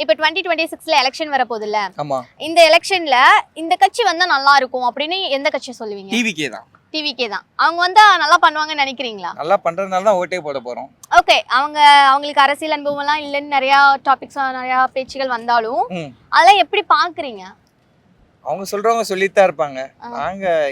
இப்போ 2026ல எலெக்ஷன் வர போகுதுல்ல, ஆமா இந்த எலெக்ஷன்ல இந்த கட்சி வந்தா நல்லா இருக்கும் அப்படின்னு எந்த கட்சியை சொல்லுவீங்க? டிவிகே தான். டிவிகே தான். அவங்க வந்தா நல்லா பண்ணுவாங்கன்னு நினைக்கிறீங்களா? நல்லா பண்றதுனால தான் ஓட்டே போட போறோம். ஓகே, அவங்களுக்கு அரசியல் அனுபவம் எல்லாம் இல்லைன்னு நிறைய டாபிக்ஸ் நிறைய பேச்சுகள் வந்தாலும் அதெல்லாம் எப்படி பாக்குறீங்க? அவங்க சொல்றவங்க சொல்லித்தான் இருப்பாங்க.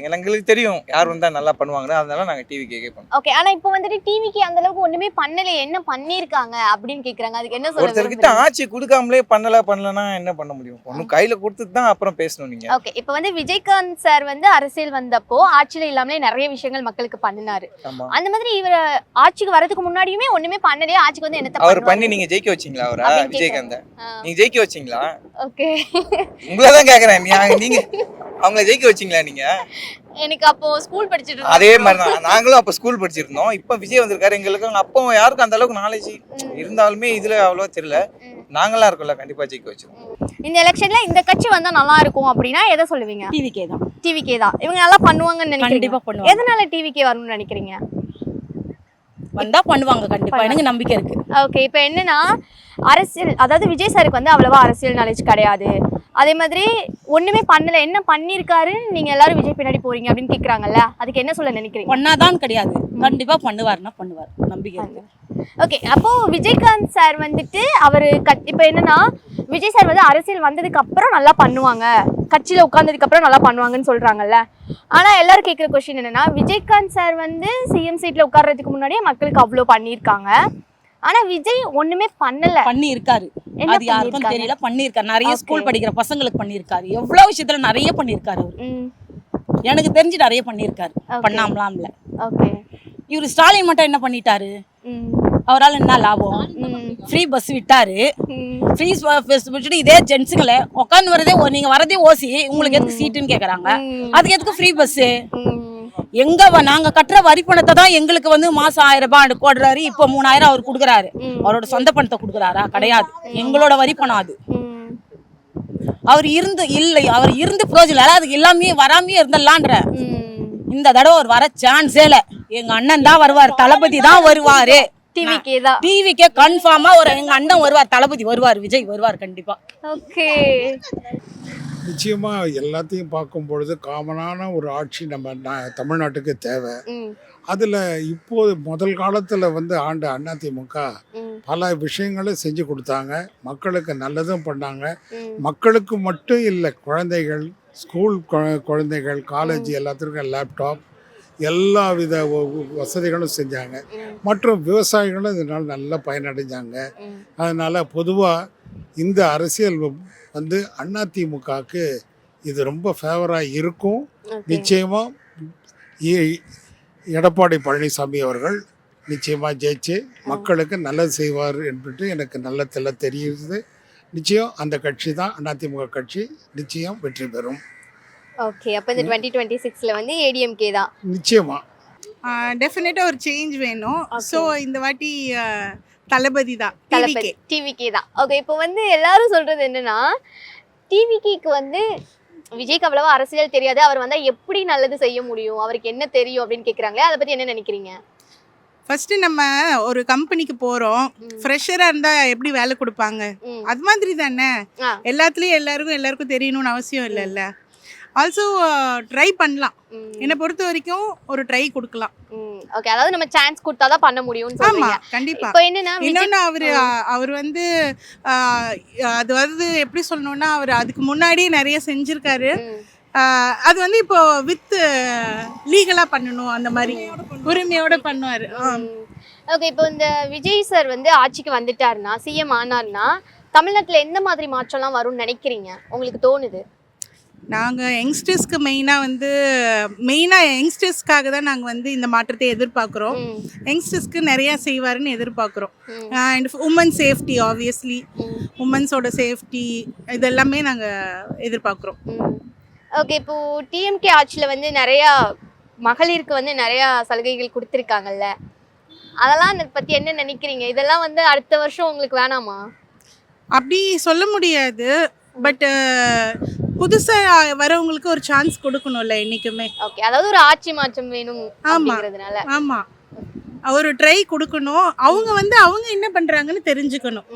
எங்களுக்கு தெரியும் யார் வந்தா நல்லா பண்ணுவாங்க, அதனால நாங்க டிவிகே பண்ணுவோம். ஓகே, ஆனா இப்போ வந்துட்டு டிவிக்கு அந்த அளவுக்கு ஒண்ணுமே பண்ணல, என்ன பண்ணிருக்காங்க அப்படின்னு கேக்குறாங்க. அதுக்கு என்ன சொல்றது? ஒருத்தர்கிட்ட ஆட்சி கொடுக்காமலே பண்ணலனா என்ன பண்ண முடியும்? ஒன்னும் கையில கொடுத்துட்டு தான் அப்புறம் பேசணும் நீங்க. ஓகே, இப்போ வந்து விஜயகாந்த் சார் வந்து அரசியல் வந்தப்போ ஆட்சியில இல்லாமலே நிறைய விஷயங்கள் மக்களுக்கு பண்ணினாரு. அந்த மாதிரி இவர் ஆட்சிக்கு வரதுக்கு முன்னாடியுமே ஒண்ணுமே பண்ணலையே, ஆட்சிக்கு வந்து என்ன அவர் பண்ணி நீங்க ஜெயிக்க வச்சீங்களா? அவரா விஜயகாந்த் நீங்க ஜெயிக்க வச்சீங்களா? ஓகே, உங்களை தான் கேக்குறேன். நீங்க அவங்கள ஜெயிக்க வச்சீங்களா? நீங்க எனக்கு அப்போ ஸ்கூல் படிச்சிட்டு இருந்தோம். அதே மாதிரி தான் நாங்களும் அப்ப ஸ்கூல் படிச்சிருந்தோம். இப்ப விஜய் வந்திருக்காரு. எங்களுக்கு அப்போ யாருக்கும் அந்த அளவுக்கு நாலேஜ் இருந்தாலுமே இதுல அவ்வளவா தெரியல. நாங்களா இருக்கோம்ல, கண்டிப்பா ஜெயிக்க வச்சிருக்கோம். இந்த எலெக்ஷன்ல இந்த கட்சி வந்தா நல்லா இருக்கும் அப்படின்னா எதை சொல்லுவீங்க? டிவிகே தான். டிவிகே தான். இவங்க நல்லா பண்ணுவாங்கன்னு நினைக்கிறீங்க? கண்டிப்பா பண்ணுவாங்க. எதனால டிவிகே வரணும்னு நினைக்கிறீங்க? வந்தா பண்ணுவாங்க கண்டிப்பா, எனக்கு நம்பிக்கை இருக்கு. ஓகே, இப்போ என்னன்னா அரசியல், அதாவது விஜய் சாருக்கு வந்து அவ்வளவா அரசியல் நாலேஜ் கிடையாது. அதே மாதிரி ஒண்ணுமே பண்ணல, என்ன பண்ணிருக்காரு நீங்க எல்லாரும் விஜய் பின்னாடி போறீங்க அப்படின்னு கேக்குறாங்கல்ல, அதுக்கு என்ன சொல்ல நினைக்கிறீங்க? பண்ணாதான் கிடையாது, கண்டிப்பா பண்ணுவாருன்னா பண்ணுவார், நம்பிக்கை இருக்கு. ஓகே, அப்போ விஜயகாந்த் சார் வந்துட்டு அவரு இப்போ என்னன்னா விஜய் சார் வந்து அரசியல் வந்ததுக்கு அப்புறம் நல்லா பண்ணுவாங்க, கட்சியில உட்கார்ந்ததுக்கு அப்புறம் நல்லா பண்ணுவாங்கன்னு சொல்றாங்கல்ல. ஆனா எல்லாரும் கேட்குற கொஸ்டின் என்னன்னா, விஜயகாந்த் சார் வந்து சிஎம் சீட்ல உட்கார்றதுக்கு முன்னாடியே மக்களுக்கு அவ்வளோ பண்ணியிருக்காங்க, ஆனா விஜய் ஒண்ணுமே பண்ணல. பண்ணி இருக்காரு, அது யாருக்கும் தெரியல. பண்ணிருக்காரு, நிறைய ஸ்கூல் படிக்கிற பசங்களுக்கு பண்ணிருக்காரு, எவ்வளவு விஷயத்துல நிறைய பண்ணிருக்காரு. எனக்கு தெரிஞ்சு நிறைய பண்ணிருக்காரு, பண்ணாமலாம் இல்ல. ஓகே, இவரு ஸ்டாலின் மட்டும் என்ன பண்ணிட்டாரு? அவரால் என்ன லாபம்? ஃப்ரீ பஸ் விட்டாரு, ஃப்ரீ பஸ் விட்டுட்டு இதே ஜென்ஸுங்களை உட்காந்து வரதே, நீங்க வரதே ஓசி, உங்களுக்கு எதுக்கு சீட்டுன்னு கேக்குறாங்க, அதுக்கு எதுக்கு ஃப்ரீ பஸ்? எங்க நாங்க கட்டுற வரி பணத்தை தான் எங்களுக்கு வந்து மாசம் 1000 ரூபாய் போடுறாரு. இப்போ 3000 அவர் கொடுக்குறாரு. அவரோட சொந்த பணத்தை கொடுக்குறாரா? கிடையாது, எங்களோட வரி பணம் அது. அவர் இருந்து பிரயோஜனம், அதுக்கு எல்லாமே வராமே இருந்தலான்ற. இந்த தடவை அவர் வர சான்ஸே இல்ல. எங்க அண்ணன் தான் வருவார், தளபதி தான் வருவாரு. டிவிக்கே கன்ஃபார்மா எங்க அண்ணன் வருவார், தளபதி வருவார், விஜய் வருவார் கண்டிப்பா. ஓகே, நிச்சயமா எல்லாத்தையும் பார்க்கும் பொழுது காமனான ஒரு ஆட்சி நம்ம தமிழ்நாட்டுக்கு தேவை. அதில் இப்போது முதல் காலத்தில் வந்து ஆண்ட அதிமுக பல விஷயங்களை செஞ்சு கொடுத்தாங்க, மக்களுக்கு நல்லதும் பண்ணாங்க. மக்களுக்கு மட்டும் இல்லை, குழந்தைகள், ஸ்கூல் குழந்தைகள், காலேஜ் எல்லாத்துக்கும் லேப்டாப், எல்லா வித வசதிகளும் செஞ்சாங்க. மற்றும் விவசாயிகளும் இதனால் நல்லா பயனடைஞ்சாங்க. அதனால் பொதுவாக இந்த அரசியல் வந்து அதிமுகவுக்கு இது ரொம்ப ஃபேவராக இருக்கும். நிச்சயமாக எடப்பாடி பழனிசாமி அவர்கள் நிச்சயமாக ஜெயிச்சு மக்களுக்கு நல்லது செய்வார் என்பது எனக்கு நல்ல தெரியுது. நிச்சயம் அந்த கட்சி தான், அதிமுக கட்சி நிச்சயம் வெற்றி பெறும். ஓகே, அப்போ இந்த 2026ல வந்து ஏடிஎம்கே தான் நிச்சயமா. டெஃபினட்டாக ஒரு சேஞ்ச் வேணும். ஸோ இந்த வாட்டி தளபதி தான், டிவிகே தான். ஓகே, இப்போ வந்து எல்லாரும் சொல்றது என்னன்னா, டிவிகேக்கு வந்து விஜய்க்கு அவ்வளவா அரசியல் தெரியாது, அவர் வந்தா எப்படி நல்லது செய்ய முடியும், அவருக்கு என்ன தெரியும் அப்படின்னு கேக்குறாங்களே, அதை பத்தி என்ன நினைக்கிறீங்க? ஃபர்ஸ்ட் நம்ம ஒரு கம்பெனிக்கு போறோம், ஃப்ரெஷரா இருந்தா எப்படி வேலை கொடுப்பாங்க, அது மாதிரி தானே எல்லாத்துலயும் எல்லாருக்கும் தெரியணும்னு அவசியம் இல்லைல்ல. ஆல்சோ ட்ரை பண்ணலாம், என்னை பொறுத்த வரைக்கும் ஒரு ட்ரை கொடுக்கலாம். ஓகே, அதாவது நம்ம சான்ஸ் கொடுத்தாதான் பண்ண முடியும்னு சொல்றீங்க. கண்டிப்பா. இப்போ என்னன்னா இன்னொன்னு அவர் வந்து அது வந்து எப்படி சொல்லணும்னா, அவர் அதுக்கு முன்னாடி நிறைய செஞ்சிருக்காரு. அது வந்து இப்போ வித் லீகலா பண்ணணும், அந்த மாதிரி உரிமையோட பண்ணுவாரு. ஓகே, இப்போ இந்த விஜய் சார் வந்து ஆட்சிக்கு வந்துட்டாருன்னா, சிஎம் ஆனார்னா, தமிழ்நாட்டுல எந்த மாதிரி மாற்றம்லாம் வரும்னு நினைக்கிறீங்க, உங்களுக்கு தோணுது? நாங்கள் யங்ஸ்டர்ஸ்க்கு மெயினாக யங்ஸ்டர்ஸ்க்காக தான் நாங்கள் வந்து இந்த மாற்றத்தை எதிர்பார்க்குறோம். யங்ஸ்டர்ஸ்க்கு நிறையா செய்வாருன்னு எதிர்பார்க்குறோம். அண்ட் உமன் சேஃப்டி, ஆப்வியஸ்லி உமன்ஸோட சேஃப்டி இதெல்லாமே நாங்கள் எதிர்பார்க்குறோம். ஓகே, இப்போது டிஎம்கே ஆட்சியில் வந்து நிறையா மகளிருக்கு வந்து நிறையா சலுகைகள் கொடுத்துருக்காங்கல்ல, அதெல்லாம் பற்றி என்ன நினைக்கிறீங்க? இதெல்லாம் வந்து அடுத்த வருஷம் உங்களுக்கு வேணாமா? அப்படி சொல்ல முடியாது, பட் புதுசாக வரவங்களுக்கு ஒரு சான்ஸ் கொடுக்கணும்ல என்றைக்குமே. ஓகே, அதாவது ஒரு ஆட்சி மாற்றம் வேணும். ஆமாம், ஒரு ட்ரை கொடுக்கணும். அவங்க என்ன பண்ணுறாங்கன்னு தெரிஞ்சுக்கணும்.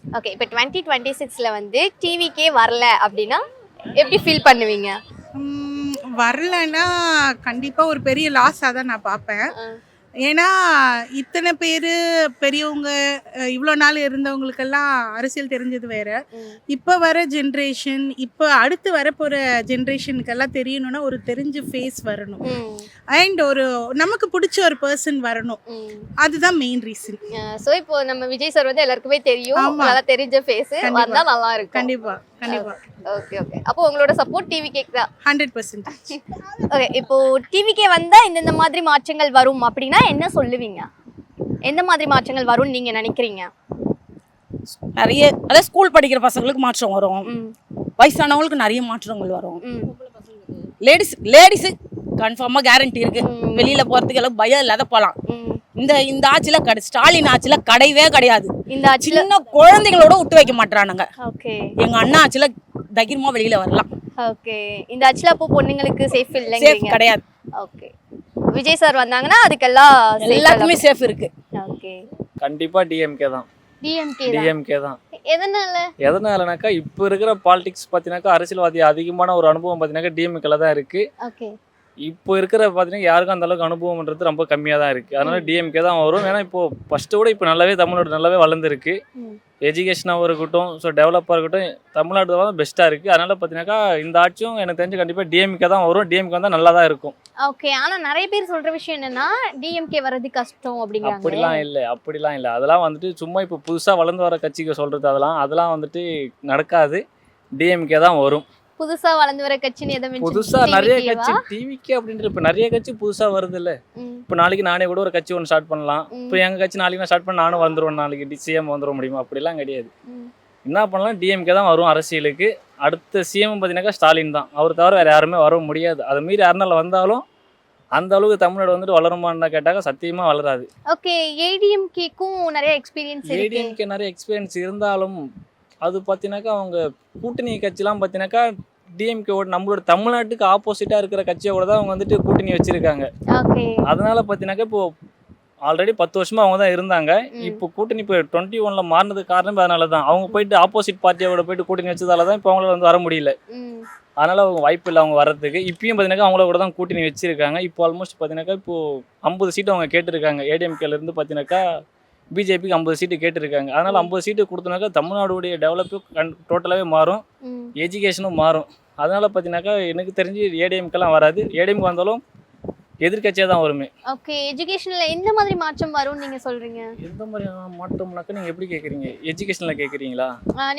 ஓகே, இப்போ 2026ல வந்து டிவிக்கே வரல அப்படின்னா எப்படி ஃபீல் பண்ணுவீங்க? வரலன்னா கண்டிப்பாக ஒரு பெரிய லாஸாக தான் நான் பார்ப்பேன். ஏன்னா இத்தனை பேர் பெரியவங்க இவ்வளோ நாள் இருந்தவங்களுக்கெல்லாம் அரசியல் தெரிஞ்சது வேற. இப்போ வர ஜென்ரேஷன், இப்போ அடுத்து வரப்போகிற ஜென்ரேஷனுக்கெல்லாம் தெரியணும்னா ஒரு தெரிஞ்ச ஃபேஸ் வரணும், அண்ட் ஒரு நமக்கு பிடிச்ச ஒரு பர்சன் வரணும். அதுதான் மெயின் ரீசன். ஸோ இப்போ நம்ம விஜய் சார் வந்து எல்லாருக்குமே தெரியும், நல்லா தெரிஞ்ச ஃபேஸ் வந்தா நல்லா இருக்கும். கண்டிப்பா கண்டிப்பா. ஓகே ஓகே, அப்போ உங்களோட சப்போர்ட் டிவிகேக்கு தான் 100%. ஓகே, இப்போ டிவிகே வந்தா இந்த மாதிரி மாற்றங்கள் வரும் அப்படின்னா என்ன சொல்லுவீங்க? எந்த மாதிரி மாற்றங்கள் வரும்னு நீங்க நினைக்கிறீங்க? நிறைய அதாவது ஸ்கூல் படிக்கிற பசங்களுக்கு மாற்றம் வரும், வயசானவங்களுக்கு நிறைய மாற்றங்கள் வரும். லேடிஸு கன்ஃபார்மாக கேரண்டி இருக்கு, வெளியில போறதுக்கு எல்லாம் பயம் இல்லாத போகலாம். இந்த ஆட்சியில ஸ்டாலின் ஆட்சியில கிடையவே கிடையாது. இந்த சின்ன குழந்தைங்களோட விட்டு வைக்க மாட்டானுங்க. ஓகே, எங்க அண்ணா ஆட்சியில தைரியமா வெளியில வரலாம். ஓகே, இந்த ஆட்சியில அப்போ பொண்ணுங்களுக்கு சேஃப் இல்லைங்க? சேஃப் கிடையாது. ஓகே, விஜய் சார் வந்தாங்கன்னா அதுக்கெல்லாம் எல்லாருக்குமே சேஃப் இருக்கு. ஓகே, கண்டிப்பா டிஎம்கே தான். டிஎம்கே தான். எதனாலனாக்கா இப்போ இருக்கிற பாலிடிக்ஸ் பார்த்தீங்கன்னாக்கா அரசியல்வாதி அதிகமான ஒரு அனுபவம் பார்த்தீங்கன்னாக்கா டிஎம்கேல தான் இருக்கு. ஓகே, இப்போ இருக்கிற பார்த்தீங்கன்னா யாருக்கும் அந்த அளவுக்கு அனுபவம்ன்றது ரொம்ப கம்மியாக தான் இருக்குது. அதனால டிஎம்கே தான் வரும். ஏன்னா இப்போ ஃபஸ்ட்டு விட இப்போ நல்லாவே தமிழ்நாடு நல்லாவே வளர்ந்துருக்கு. எஜுகேஷனாகவும் இருக்கட்டும், ஸோ டெவலப்பாக இருக்கட்டும், தமிழ்நாடு தான் பெஸ்ட்டாக இருக்குது. அதனால் பார்த்தீங்கன்னாக்கா இந்த ஆட்சியும் எனக்கு தெரிஞ்சு கண்டிப்பாக டிஎம்கே தான் வரும். டிஎம்கே வந்தால் நல்லா தான் இருக்கும். ஓகே, ஆனால் நிறைய பேர் சொல்கிற விஷயம் என்னன்னா டிஎம்கே வர்றது கஷ்டம் அப்படிங்கிறாங்க. அப்படிலாம் இல்லை. அதெல்லாம் வந்துட்டு சும்மா இப்போ புதுசாக வளர்ந்து வர கட்சிக்கு சொல்கிறது அதெல்லாம் வந்துட்டு நடக்காது. டிஎம்கே தான் வரும். புதுசா வளர்ந்து வர கட்சின்னு எதை புதுசா நிறைய கட்சி டிவிக்கே அப்படின்ட்டு இப்போ நிறைய கட்சி புதுசா வருது இல்ல. இப்போ நாளைக்கு நானே கூட ஒரு கட்சி ஒன்று ஸ்டார்ட் பண்ணலாம். இப்போ எங்க கட்சி நாளைக்கு நான் ஸ்டார்ட் பண்ண நானும் வந்துருவேன், நாளைக்கு சிஎம் வந்துட முடியுமா? அப்படிலாம் கிடையாது. என்ன பண்ணலாம், டிஎம்கே தான் வரும் அரசியலுக்கு. அடுத்த சிஎம் பார்த்தீங்கன்னாக்கா ஸ்டாலின் தான். அவர் தவிர வேற யாருமே வர முடியாது. அது மீறி யாருனால வந்தாலும் அந்த அளவுக்கு தமிழ்நாடு வந்துட்டு வளருமான்னு கேட்டாக்க சத்தியமா வளராது. ஓகே, ஏடிஎம்கேக்கும் நிறைய எக்ஸ்பீரியன்ஸ் இருக்கு. ஏடிஎம்கே நிறைய எக்ஸ்பீரியன்ஸ் இருந்தாலும் அது பார்த்தீங்கன்னாக்கா அவங்க கூட்டணி கட்சிலாம் பார்த்தீங்கன்னாக்கா டிஎம்கேவோட நம்மளோட தமிழ்நாட்டுக்கு ஆப்போசிட்டா இருக்கிற கட்சியோட தான் அவங்க வந்துட்டு கூட்டணி வச்சிருக்காங்க. அதனால பார்த்தீங்கன்னாக்கா இப்போ ஆல்ரெடி 10 வருஷமா அவங்க தான் இருந்தாங்க. இப்போ கூட்டணி இப்போ 21ல மாறினதுக்கு காரணம் அதனால தான். அவங்க போயிட்டு ஆப்போசிட் பார்ட்டியோட போயிட்டு கூட்டணி வச்சதால தான் இப்போ அவங்களால வந்து வர முடியல. அதனால அவங்க வாய்ப்பு இல்லை அவங்க வர்றதுக்கு. இப்பயும் பார்த்தீங்கன்னா அவங்கள கூட தான் கூட்டணி வச்சிருக்காங்க. இப்போ ஆல்மோஸ்ட் பார்த்தீங்கன்னாக்கா இப்போ 50 சீட்டு அவங்க கேட்டிருக்காங்க. ஏடிஎம்கேல இருந்து பார்த்தீங்கன்னாக்கா பிஜேபிக்கு 50 சீட்டு கேட்டிருக்காங்க. அதனால 50 சீட்டு கொடுத்தனாக்கா தமிழ்நாடுடைய டெவலப்பும் டோட்டலாகவே மாறும், எஜுகேஷனும் மாறும். அதனால பார்த்தீங்கன்னாக்கா எனக்கு தெரிஞ்சு ஏடிஎம்கெல்லாம் வராது. ஏடிஎம்கே வந்தாலும் எதிர்கட்சியாக தான் வருமே. ஓகே, எஜுகேஷனில் எந்த மாதிரி மாற்றம் வரும்னு நீங்கள் சொல்கிறீங்க? எந்த மாதிரி மாற்றம்னாக்கா நீங்கள் எப்படி கேட்குறீங்க? எஜுகேஷனில் கேட்குறீங்களா?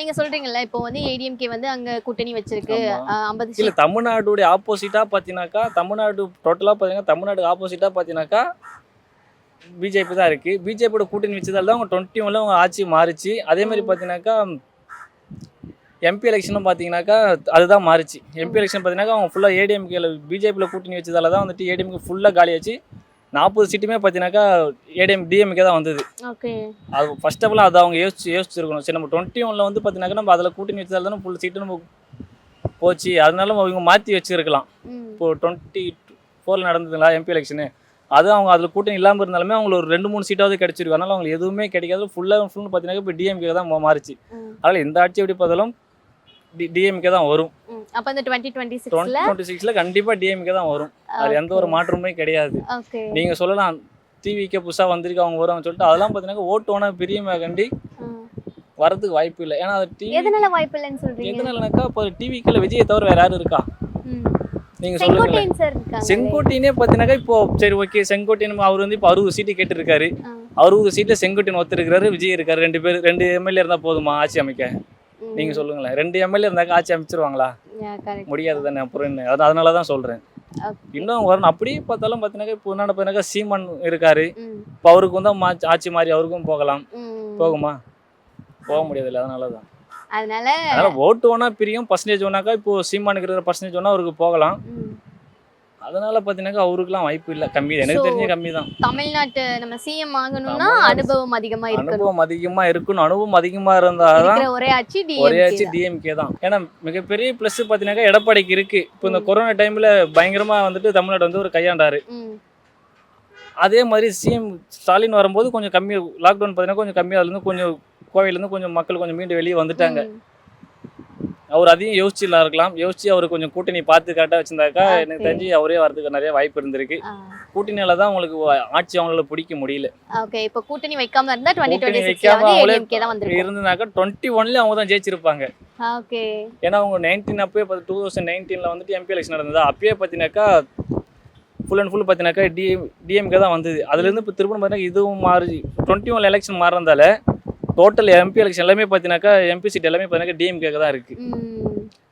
நீங்கள் சொல்கிறீங்கல்ல இப்போ வந்து ஏடிஎம்கே வந்து அங்கே கூட்டணி வச்சிருக்கு 50. இல்லை, தமிழ்நாடுடைய ஆப்போசிட்டாக பார்த்தீங்கன்னாக்கா தமிழ்நாடு டோட்டலாக பார்த்தீங்கன்னா தமிழ்நாடு ஆப்போசிட்டாக பார்த்தீங்கன்னாக்கா பிஜேபி தான் இருக்குது. பிஜேபியோட கூட்டணி வச்சதால் தான் அவங்க 21ல் அவங்க ஆட்சி மாறிச்சு. அதே மாதிரி பார்த்தீங்கன்னாக்கா எம்பி எலெக்ஷனும் பார்த்தீங்கன்னாக்கா அதுதான் மாறிச்சு. எம்பி எலெக்ஷன் பார்த்தீங்கன்னாக்கா அவங்க ஃபுல்லாக ஏடிஎம்கேல பிஜேபியில் கூட்டணி வச்சதால தான் வந்துட்டு ஏடிஎம்கே ஃபுல்லாக காலியாச்சு. 40 சீட்டுமே பார்த்தீங்கன்னாக்கா டிஎம்கே தான் வந்தது. அது ஃபர்ஸ்ட் ஆஃப் ஆல் அதை அவங்க யோசிச்சிருக்கணும். சரி, நம்ம 21ல் வந்து பார்த்தீங்கன்னாக்கா நம்ம அதில் கூட்டணி வச்சதால தானே ஃபுல் சீட்டு நம்ம போச்சு. அதனால அவங்க மாற்றி வச்சுருக்கலாம். இப்போது 24ல் நடந்ததுங்களா எம்பி எலெக்ஷனு, அது அவங்க அதில் கூட்டணி இல்லாமல் இருந்தாலுமே அவங்களுக்கு ஒரு 2-3 சீட்டாவது கிடைச்சிருக்கு. அதனால அவங்களுக்கு எதுவுமே கிடைக்காது. ஃபுல்லுன்னு பார்த்தீங்கன்னா இப்போ டிஎம்கே தான் மாறிச்சு. அதனால் இந்த ஆட்சி எப்படி பார்த்தாலும் டிஎம்கே தான் வரும். அப்ப இந்த 2026ல கண்டிப்பா டிஎம்கே தான் வரும். அது எந்த ஒரு மாற்றமுமே கிடையாது. நீங்க சொல்லலாம் டிவிக்கே புதுசா வந்திருக்கு அவங்க வருவாங்க சொல்லிட்டு, அதெல்லாம் பாத்தீங்கன்னா ஓட்டு ஓனா பிரியமா கண்டி வரதுக்கு வாய்ப்பு இல்லை. ஏன்னா அது டிவி எதனால வாய்ப்பு இல்லைன்னு சொல்றீங்க? எதனாலனாக்கா இப்போ டிவிக்கேல விஜயை தவிர வேற யாரும் இருக்கா? நீங்க சொல்லுங்க. செங்கோட்டையனே பாத்தீங்கன்னா இப்போ சரி ஓகே, செங்கோட்டையன் அவர் வந்து இப்போ 60 சீட்டு கேட்டு இருக்காரு. 60 சீட்டு செங்கோட்டையன் ஒத்துருக்காரு, விஜய் இருக்காரு. 2 எம்எல்ஏ இருந்தா போதுமா ஆட்சி அமைக்க? நீங்க சொல்லுங்களேன். 2 எம்எல்ஏ இருந்தாக்க ஆட்சி அமைச்சிருவாங்களா? முடியாது தானே. அப்புறம் என்ன, அதனாலதான் சொல்றேன். இன்னும் வரணும். அப்படி பார்த்தாலும் பாத்தீங்கன்னா இப்போ என்ன பார்த்தீங்கன்னா சீமான் இருக்காரு. இப்போ அவருக்கு வந்து ஆட்சி மாறி அவருக்கும் போகலாம். போகுமா? போக முடியாது இல்லை. அதனாலதான் அதனால ஓட்டு ஒன்னா பிரியும். பர்சன்டேஜ் ஒன்னாக்கா இப்போ சீமானுக்கு இருக்கிற பர்சன்டேஜ் ஒன்னா அவருக்கு போகலாம். அதனால பாத்தீங்கன்னா அவருக்குலாம் வாய்ப்பு இல்லை. கம்மி, எனக்கு தெரிஞ்ச கம்மி தான். தமிழ்நாட்டு நம்ம சிஎம் ஆகணும்னா அனுபவம் அதிகமா இருக்கணும். அனுபவம் அதிகமா இருந்தாதான் ஒரே ஆட்சி டிஎம்கே தான். ஏன்னா மிகப்பெரிய பிளஸ் பாத்தீங்கன்னா எடப்பாடிக்கு இருக்கு. இப்போ இந்த கொரோனா டைம்ல பயங்கரமா வந்துட்டு தமிழ்நாடு வந்து ஒரு கையாண்டாரு. அதே மாதிரி சிஎம் ஸ்டாலின் வரும்போது கொஞ்சம் கம்மி, லாக்டவுன் பார்த்தீங்கன்னா கொஞ்சம் கம்மியாக, அதுலேருந்து கொஞ்சம் கோவையிலேருந்து கொஞ்சம் மக்கள் கொஞ்சம் மீண்டு வெளியே வந்துட்டாங்க. அவர் அதையும் யோசிச்சுலாம் இருக்கலாம். யோசிச்சு அவர் கொஞ்சம் கூட்டணி பார்த்து கரெக்டாக வச்சிருந்தாக்கா எனக்கு தெரிஞ்சு அவரே வரதுக்கு நிறைய வாய்ப்பு இருந்திருக்கு. கூட்டணியால தான் உங்களுக்கு ஆட்சி அவங்களால பிடிக்க முடியல. ஓகே, இப்போ கூட்டணி வைக்காம இருந்தா கூட்டணி 2026 வைக்காம வந்து அவங்களே ADMK தான் வந்திருக்கும். இருந்தனாக்கா 21ல அவங்க தான் ஜெயிச்சிருப்பாங்க. ஓகே. ஏன்னா அவங்க 19 அப்பயே 2019ல வந்துட்டு எம்பி எலெக்ஷன் நடந்தது. அப்பயே பார்த்தீங்கன்னாக்கா ஃபுல் அண்ட் ஃபுல் பார்த்தீங்கன்னாக்கா டிஎம்கே தான் வந்தது. அதுலேருந்து இப்போ திரும்ப பார்த்தீங்கன்னா இதுவும் மாறி 21 எலெக்ஷன் மாறினதால டோட்டல் எம்பி எலெக்ஷன் எல்லாமே பார்த்தீங்கன்னாக்கா எம்பி சீட் எல்லாமே பார்த்தீங்கன்னா டிஎம்கே தான் இருக்குது.